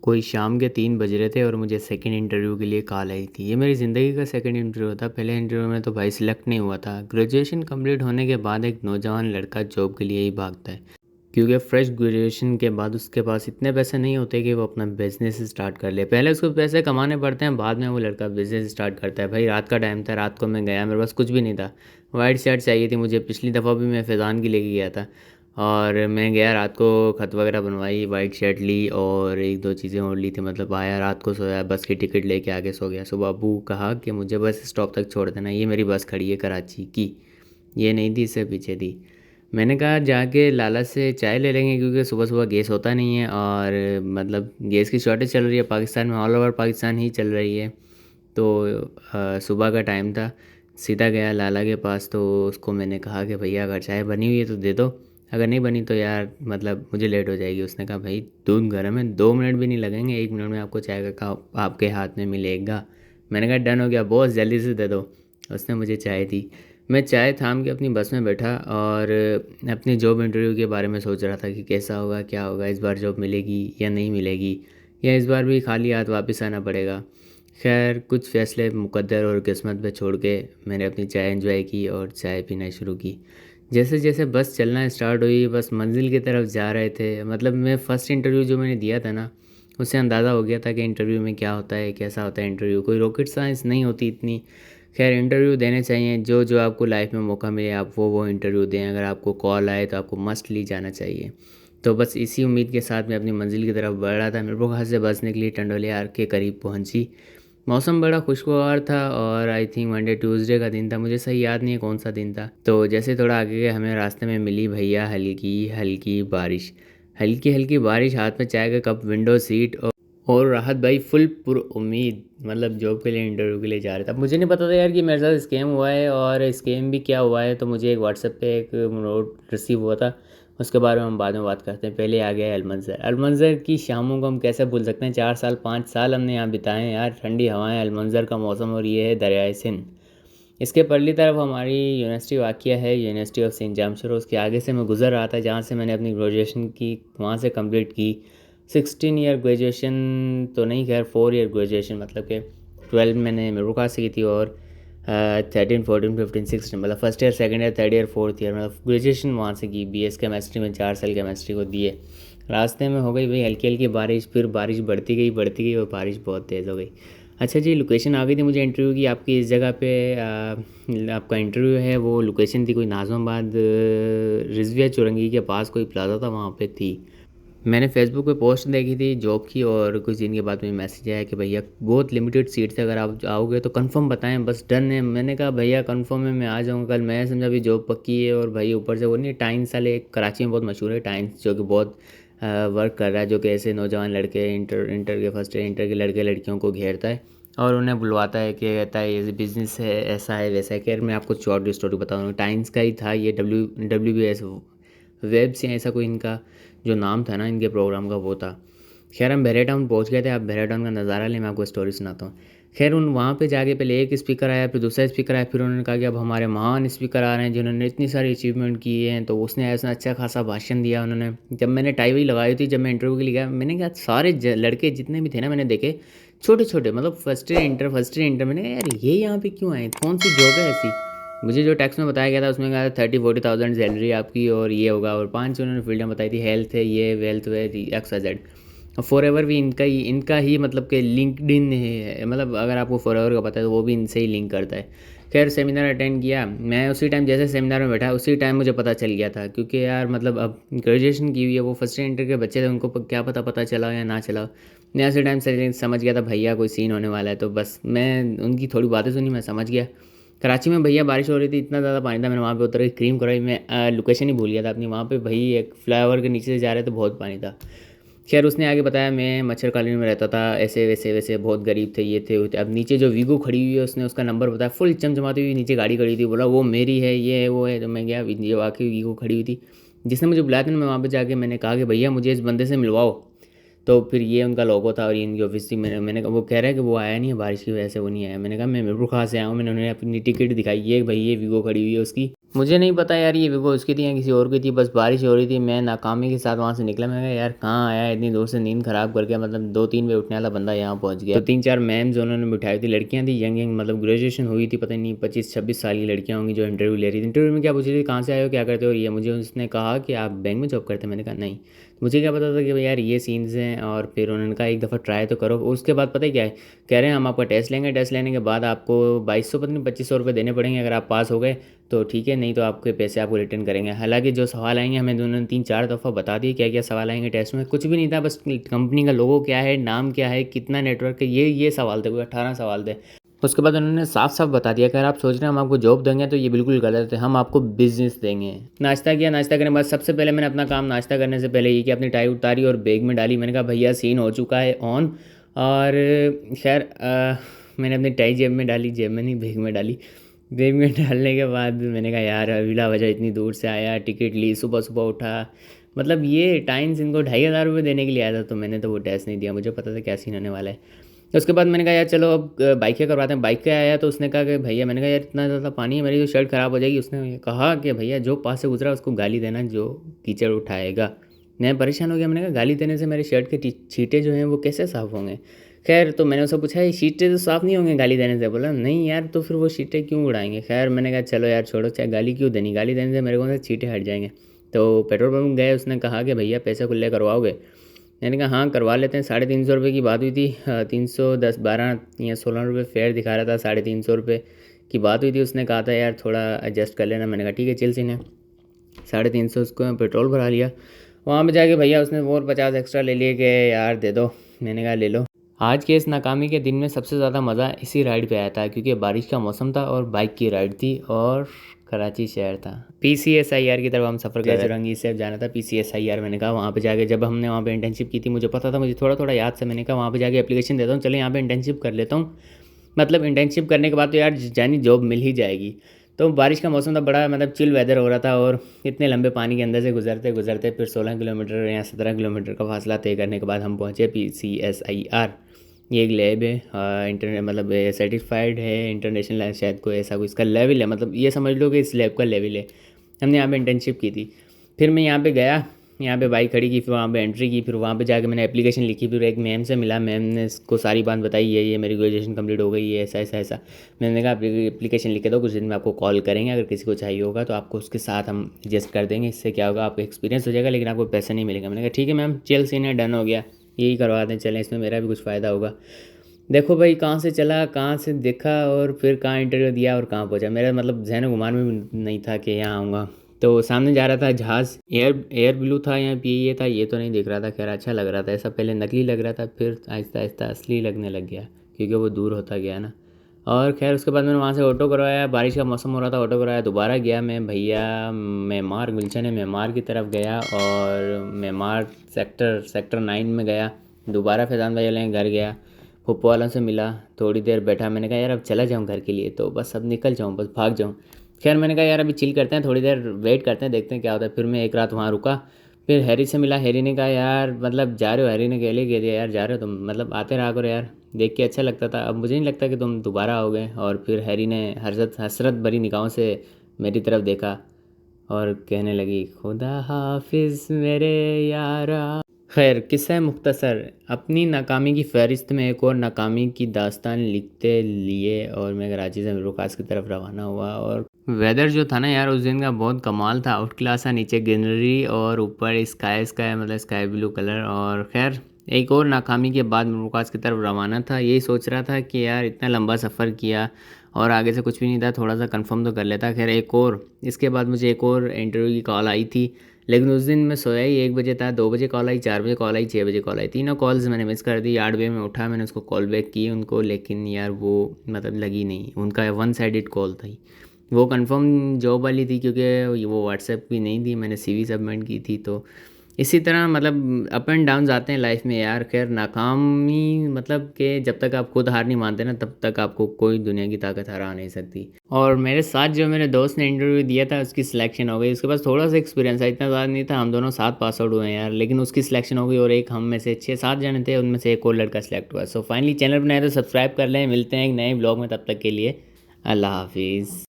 कोई शाम के 3 बज रहे थे और मुझे सेकंड इंटरव्यू के लिए कॉल आई थी। ये मेरी ज़िंदगी का सेकंड इंटरव्यू था। पहले इंटरव्यू में तो भाई सिलेक्ट नहीं हुआ था। ग्रेजुएशन कंप्लीट होने के बाद एक नौजवान लड़का जॉब के लिए ही भागता है, क्योंकि फ्रेश ग्रेजुएशन के बाद उसके पास इतने पैसे नहीं होते कि वो अपना बिजनेस स्टार्ट कर ले। पहले उसको पैसे कमाने पड़ते हैं, बाद में वो लड़का बिजनेस स्टार्ट करता है। भाई रात का टाइम था, रात को मैं गया, मेरे पास कुछ भी नहीं था। वाइट शर्ट चाहिए थी मुझे, पिछली दफ़ा भी मैं फैज़ान की लेके गया था। और मैं गया, रात को खत वगैरह बनवाई, वाइट शर्ट ली और एक दो चीज़ें और ली थी। मतलब आया, रात को सोया, बस की टिकट लेके आके सो गया। सुबह अब्बू कहा कि मुझे बस स्टॉप तक छोड़ देना, ये मेरी बस खड़ी है कराची की, ये नहीं थी, इससे पीछे थी। मैंने कहा जाके लाला से चाय ले लेंगे, क्योंकि सुबह सुबह गैस होता नहीं है और मतलब गैस की शॉर्टेज चल रही है पाकिस्तान में, ऑल ओवर पाकिस्तान ही चल रही है। तो सुबह का टाइम था, सीधा गया लाला के पास। तो उसको मैंने कहा कि भैया अगर चाय बनी हुई है तो दे दो, अगर नहीं बनी तो यार मतलब मुझे लेट हो जाएगी। उसने कहा भाई दूध गर्म है, 2 मिनट भी नहीं लगेंगे, 1 मिनट में आपको चाय का कप आपके हाथ में मिलेगा। मैंने कहा डन हो गया बॉस, जल्दी से दे दो। उसने मुझे चाय दी। मैं चाय थाम के अपनी बस में बैठा और अपनी जॉब इंटरव्यू के बारे में सोच रहा था कि कैसा होगा, क्या होगा, इस बार जॉब मिलेगी या नहीं मिलेगी, या इस बार भी खाली हाथ वापस आना पड़ेगा। खैर कुछ फ़ैसले मुकद्दर और किस्मत पे छोड़ के मैंने अपनी चाय एंजॉय की और चाय पीना शुरू की। जैसे जैसे बस चलना स्टार्ट हुई, बस मंजिल की तरफ जा रहे थे। मतलब मैं फ़र्स्ट इंटरव्यू जो मैंने दिया था ना, उससे अंदाज़ा हो गया था कि इंटरव्यू में क्या होता है, कैसा होता है इंटरव्यू। कोई रॉकेट साइंस नहीं होती इतनी। खैर इंटरव्यू देने चाहिए, जो जो आपको लाइफ में मौका मिले आप वो इंटरव्यू दें। अगर आपको कॉल आए तो आपको मस्टली जाना चाहिए। तो बस इसी उम्मीद के साथ मैं अपनी मंजिल की तरफ बढ़ रहा था। मेरे को से बस निकली, टंडोलियार के करीब पहुंची। मौसम बड़ा खुशगवार था और आई थिंक मंडे ट्यूसडे का दिन था, मुझे सही याद नहीं है कौन सा दिन था। तो जैसे थोड़ा आगे गए, हमें रास्ते में मिली भैया हल्की हल्की बारिश। हल्की हल्की बारिश, हाथ में चाय का कप, विंडो सीट और राहत भाई फुल पुर उम्मीद। मतलब जॉब के लिए, इंटरव्यू के लिए जा रहे थे। अब मुझे नहीं पता था यार कि मेरे साथ स्कैम हुआ है, और स्कैम भी क्या हुआ है। तो मुझे एक व्हाट्सएप पे एक नोट रिसीव हुआ था, उसके बारे में हम बाद में बात करते हैं। पहले आ गया अलमंजर। अलमंजर की शामों को हम कैसे भूल सकते हैं, 4 साल 5 साल हमने यहाँ बिताए हैं यार। ठंडी हवाएं, अलमंजर का मौसम, और ये है दरियाए सिंध। इसके परली तरफ हमारी यूनिवर्सिटी वाक़िया है, यूनिवर्सिटी ऑफ सेंट जामशोर। उसके आगे से मैं गुज़र रहा था, जहाँ से मैंने अपनी ग्रेजुएशन की, वहाँ से कंप्लीट की। 16 ईयर ग्रेजुएशन तो नहीं, खैर 4 ईयर ग्रेजुएशन, मतलब कि 12 मैंने मेरुखा से की थी और 13 14 15 16, मतलब first year, second year, third year, fourth year, मतलब ग्रेजुएशन वहाँ से की। बीएस केमिस्ट्री में 4 साल केमिस्ट्री को दिए। रास्ते में हो गई भाई हल्की हल्की बारिश, फिर बारिश बढ़ती गई और बारिश बहुत तेज़ हो गई। अच्छा जी, लोकेशन आ गई थी मुझे इंटरव्यू की, आपकी इस जगह पे आपका इंटरव्यू है। वो लोकेशन थी कोई नाज़माबाद, रिजविया चुरंगी के पास कोई प्लाजा था, वहाँ पे थी। मैंने फेसबुक पे पोस्ट देखी थी जॉब की, और कुछ दिन के बाद मुझे मैसेज आया कि भैया बहुत लिमिटेड सीट्स है, अगर आप आओगे तो कंफर्म बताएं, बस डन है। मैंने कहा भैया कंफर्म है, मैं आ जाऊँगा कल। मैं समझा भी जॉब पक्की है। और भाई ऊपर से वो नहीं, टाइम्स वाले, कराची में बहुत मशहूर है टाइम्स, जो कि बहुत वर्क कर रहा है, जो कि ऐसे नौजवान लड़के, इंटर इंटर के फर्स्ट ईयर इंटर के लड़के लड़कियों को घेरता है और उन्हें बुलवाता है कि कहता है ये बिज़नेस है, ऐसा है वैसा है। खैर मैं आपको शॉर्ट स्टोरी बताऊँ, टाइम्स का ही था ये, WBS वेब्स या ऐसा कोई इनका जो नाम था ना इनके प्रोग्राम का, वो था। खैर हम बहरे टाउन पहुँच गए थे। आप बहरे टाउन का नज़ारा लें, मैं आपको स्टोरी सुनाता हूँ। खैर उन वहाँ पे जाके पहले एक स्पीकर आया, फिर दूसरा स्पीकर आया, फिर उन्होंने कहा कि अब हमारे महान स्पीकर आ रहे हैं जिन्होंने इतनी सारी अचीवमेंट किए हैं। तो उसने ऐसा अच्छा खासा भाषण दिया उन्होंने। जब मैंने टाई वाई लगाई थी, जब मैं इंटरव्यू के लिए गया, मैंने कहा सारे लड़के जितने भी थे ना, मैंने देखे छोटे छोटे, मतलब फर्स्ट ईयर इंटर। मैंने कहा यार ये यहाँ पे क्यों आए, कौन सी जॉब है ऐसी। मुझे जो टैक्स में बताया गया था उसमें कहा 30-40 थाउजेंड सैलरी आपकी, और ये होगा, और 5 उन्होंने फील्डें बताई थी, हेल्थ है, ये वेल्थ है, XYZ। और फॉर एवर भी इनका ही मतलब कि लिंक्डइन है, मतलब अगर आपको फॉर एवर का पता है तो वो भी इनसे ही लिंक करता है। खैर सेमिनार अटेंड किया मैं। उसी टाइम जैसे सेमिनार में बैठा, उसी टाइम मुझे पता चल गया था, क्योंकि यार मतलब अब ग्रेजुएशन की हुई है, वो फर्स्ट ईयर इंटर के बच्चे थे, उनको क्या पता चला या ना चला। मैं उसी टाइम से समझ गया था भैया कोई सीन होने वाला है। तो बस मैं उनकी थोड़ी बातें सुनी, मैं समझ गया। कराची में भैया बारिश हो रही थी, इतना ज़्यादा पानी था, मैंने वहाँ पे उतर के क्रीम कराई। मैं लोकेशन ही भूल गया था अपनी। वहाँ पे भाई एक फ्लाईओवर के नीचे से जा रहे थे, बहुत पानी था। खैर उसने आगे बताया मैं मच्छर कॉलोनी में रहता था, ऐसे वैसे वैसे, बहुत गरीब थे, ये थे वो थे। अब नीचे जो वीगो खड़ी हुई है, उसने उसका नंबर बताया, फुल चमचमाती हुई नीचे गाड़ी खड़ी थी। बोला वो मेरी है, ये है वो है। तो मैं गया, ये वाकई वीगो खड़ी हुई थी। जिसने मुझे बुलाया था ना, मैं वहाँ पर जाके मैंने कहा कि भैया मुझे इस बंदे से मिलवाओ। तो फिर ये उनका लोगो था और ये इनकी ऑफिस थी। मैंने कहा, वो कह रहा है कि वो आया नहीं है बारिश की वजह से, वो नहीं आया। मैंने कहा मैं मिर्पुर खां से आया हूँ। मैंने उन्हें अपनी टिकट दिखाई, ये भाई ये वीगो खड़ी हुई है उसकी। मुझे नहीं पता यार ये वीवो उसकी थी या किसी और की थी, बस बारिश हो रही थी, मैं नाकामी के साथ वहाँ से निकला। मैं कहा यार कहाँ आया इतनी दूर से, नींद ख़राब करके, मतलब 2-3 बजे उठने वाला बंदा यहाँ पहुँच गया। तो 3-4 मैम्स उन्होंने बिठाई थी, लड़कियाँ थी यंग यंग, मतलब ग्रेजुएशन हुई थी, पता नहीं 25-26 साल की लड़कियाँ होंगी जो इंटरव्यू ले रही थी। इंटरव्यू में क्या पूछ रही थी, कहाँ से आए हो, क्या करते हो, ये मुझे उसने कहा कि आप बैंक में जॉब करते हैं। मैंने कहा नहीं। मुझे क्या पता था कि भाई यार ये सीन्स हैं। और फिर उन्होंने कहा एक दफ़ा ट्राई तो करो। उसके बाद पता है क्या है, कह रहे हैं हम आपका टेस्ट लेंगे, टेस्ट लेने के बाद आपको 2200 पता नहीं 2500 रुपये देने पड़ेंगे अगर आप पास हो गए तो ठीक है, नहीं तो आपके पैसे आपको रिटर्न करेंगे। हालांकि जो सवाल आएंगे हमें दोनों ने 3-4 दफ़ा बता दिए क्या क्या सवाल आएंगे टेस्ट में, कुछ भी नहीं था, बस कंपनी का लोगो क्या है, नाम क्या है, कितना नेटवर्क है, ये सवाल थे, कोई 18 सवाल थे। उसके बाद उन्होंने साफ साफ बता दिया कि अगर आप सोच रहे हैं हम आपको जॉब देंगे तो ये बिल्कुल गलत है, हम आपको बिजनेस देंगे। नाश्ता किया, नाश्ता करने के बाद सबसे पहले मैंने अपना काम नाश्ता करने से पहले ये कि अपनी टाई उतारी और बैग में डाली। मैंने कहा भैया सीन हो चुका है ऑन। और खैर मैंने अपनी टाई जेब में डाली, जेब में नहीं बैग में डाली। बैग में डालने के बाद मैंने कहा यार अविला वजह इतनी दूर से आया, टिकट ली, सुबह सुबह उठा, मतलब ये टाइम्स इनको 2500 रुपये देने के लिए आया था, तो मैंने तो वो टेस्ट नहीं दिया, मुझे पता था क्या सीन होने वाला है। उसके बाद मैंने कहा यार चलो अब बाइक क्या करवाते हैं। बाइक का आया तो उसने कहा कि भैया, मैंने कहा यार इतना ज़्यादा पानी है, मेरी जो शर्ट ख़राब हो जाएगी। उसने कहा कि भैया जो पास से गुजरा उसको गाली देना जो कीचड़ उठाएगा। मैं परेशान हो गया, मैंने कहा गाली देने से मेरे शर्ट के छींटे जो हैं वो कैसे साफ़ होंगे। खैर तो मैंने उससे पूछा ये शीटें तो साफ़ नहीं होंगे गाली देने से। बोला नहीं यार, तो फिर वो शीटें क्यों उड़ाएंगे। खैर मैंने कहा चलो यार छोड़ो, चाहे गाली क्यों देनी, गाली देने से मेरे को से छींटे हट जाएंगे। तो पेट्रोल पम्प गए, उसने कहा कि भैया पैसे खुले करवाओगे। मैंने कहा हाँ करवा लेते हैं। 350 रुपये की बात हुई थी। 310-12 या 16 रुपये फेयर दिखा रहा था, 350 रुपये की बात हुई थी। उसने कहा था यार थोड़ा एडजस्ट कर लेना। मैंने कहा ठीक है चल सीने। 350 उसको पेट्रोल भरा लिया। वहाँ पे जाके भैया उसने और 50 एक्स्ट्रा ले लिए कि यार दे दो। मैंने कहा ले लो। आज के इस नाकामी के दिन में सबसे ज़्यादा मज़ा इसी राइड पे आया था, क्योंकि बारिश का मौसम था और बाइक की राइड थी और कराची शहर था। PCSIR की तरफ हम सफ़र कर रहे थे, रंगी से जाना था PCSIR। मैंने कहा वहाँ पे जाके, जब हमने वहाँ पे इंटर्नशिप की थी, मुझे पता था, मुझे थोड़ा थोड़ा याद से, मैंने कहा वहाँ पे जाके एप्लीकेशन देता हूँ, चलो यहाँ पे इंटर्नशिप कर लेता हूँ। मतलब इंटर्नशिप करने के बाद तो यार जानी जॉब मिल ही जाएगी। तो बारिश का मौसम था, बड़ा मतलब चिल वेदर हो रहा था। और इतने लंबे पानी के अंदर से गुजरते गुजरते फिर 16 किलोमीटर या 17 किलोमीटर का फासला तय करने के बाद हम पहुँचे PCSIR। ये एक लैब है, इंटरनेट मतलब सर्टिफाइड है इंटरनेशनल, शायद कोई ऐसा कोई इसका लेवल है, मतलब ये समझ लो कि इस लैब का लेवल है। हमने यहाँ पे इंटर्नशिप की थी। फिर मैं यहाँ पे गया, यहाँ पे बाइक खड़ी की, फिर वहाँ पे एंट्री की, फिर वहाँ पे जाके मैंने एप्लीकेशन लिखी, फिर एक मैम से मिला। मैम ने इसको सारी बात बताई, ये मेरी ग्रेजुएशन कंप्लीट हो गई है, ऐसा ऐसा ऐसा। मैंने कहा एप्लीकेशन लिख के दो, कुछ दिन में आपको कॉल करेंगे, अगर किसी को चाहिए होगा तो आपको उसके साथ हम एडजस्ट कर देंगे। इससे क्या होगा, आपको एक्सपीरियंस हो जाएगा लेकिन आपको पैसा नहीं मिलेगा। मैंने कहा ठीक है मैम, चल सीन है, डन हो गया, यही करवा दें, चलें, इसमें मेरा भी कुछ फ़ायदा होगा। देखो भाई कहाँ से चला, कहाँ से देखा और फिर कहाँ इंटरव्यू दिया और कहाँ पहुँचा, मेरा मतलब जहन गुमान में भी नहीं था कि यहाँ आऊँगा। तो सामने जा रहा था जहाज़, एयर ब्लू था या PA था ये तो नहीं दिख रहा था। खैर अच्छा लग रहा था, ऐसा पहले नकली लग रहा था, फिर आहिस्ता आहिस्ता असली लगने लग गया क्योंकि वो दूर होता गया ना। और खैर उसके बाद मैंने वहाँ से ऑटो करवाया, बारिश का मौसम हो रहा था, ऑटो करवाया, दोबारा गया मैं भैया मेमार, गुलशन है मेमार की तरफ गया और मेमार सेक्टर 9 में गया। दोबारा फैज़ान भाई वाले घर गया, फुप्पो वालों से मिला, थोड़ी देर बैठा। मैंने कहा यार अब चला जाऊँ घर के लिए, तो बस अब निकल जाऊँ, बस भाग जाऊँ। खैर मैंने कहा यार अभी चिल करते हैं, थोड़ी देर वेट करते हैं, देखते हैं क्या होता है। फिर मैं एक रात वहाँ रुका, फिर हैरी से मिला। हैरी ने कहा यार मतलब जा रहे हो, हैरी ने कहले कह दिया यार जा रहे हो तुम, मतलब आते रहा करो यार, देख के अच्छा लगता था, अब मुझे नहीं लगता कि तुम दोबारा आओगे। और फिर हैरी ने हसरत भरी निगाहों से मेरी तरफ देखा और कहने लगी खुदा हाफिज़ मेरे यारा। खैर किस्सा मुख्तसर, अपनी नाकामी की फ़हरिस्त में एक और नाकामी की दास्तान लिखते लिए और मैं कराची से मिरोकास की तरफ रवाना हुआ। और वेदर जो था ना यार उस दिन का बहुत कमाल था, आउट क्लास था, नीचे ग्रीनरी और ऊपर स्काई मतलब स्काई ब्लू कलर। और खैर एक और नाकामी के बाद मिरोकास की तरफ रवाना था, यही सोच रहा था कि यार इतना लंबा सफ़र किया और आगे से कुछ भी नहीं था, थोड़ा सा कंफर्म तो कर लेता। खैर एक और इसके बाद मुझे एक और इंटरव्यू की कॉल आई थी, लेकिन उस दिन मैं सोया ही 1 बजे था। 2 बजे कॉल आई, 4 बजे कॉल आई, 6 बजे कॉल आई, तीनों कॉल्स मैंने मिस कर दी। 8 बजे मैं उठा, मैंने उसको कॉल बैक की उनको, लेकिन यार वो मतलब लगी नहीं, उनका वन साइडेड कॉल थी। वो कंफर्म जॉब वाली थी क्योंकि वो व्हाट्सएप भी नहीं थी, मैंने CV सबमिट की थी। तो इसी तरह मतलब अप एंड डाउन आते हैं लाइफ में यार। खैर नाकामी मतलब कि जब तक आप खुद हार नहीं मानते ना तब तक आपको कोई दुनिया की ताकत हरा नहीं सकती। और मेरे साथ जो मेरे दोस्त ने इंटरव्यू दिया था उसकी सिलेक्शन हो गई, उसके पास थोड़ा सा एक्सपीरियंस था, इतना ज़्यादा नहीं था, हम दोनों साथ पास आउट हुए हैं यार, लेकिन उसकी सिलेक्शन हो गई। और एक हम में से 6-7 जने थे, उनमें से एक और लड़का सिलेक्ट हुआ। सो फाइनली चैनल बनाए तो सब्सक्राइब कर लें, मिलते हैं एक नए ब्लॉग में, तब तक के लिए अल्लाह हाफिज़।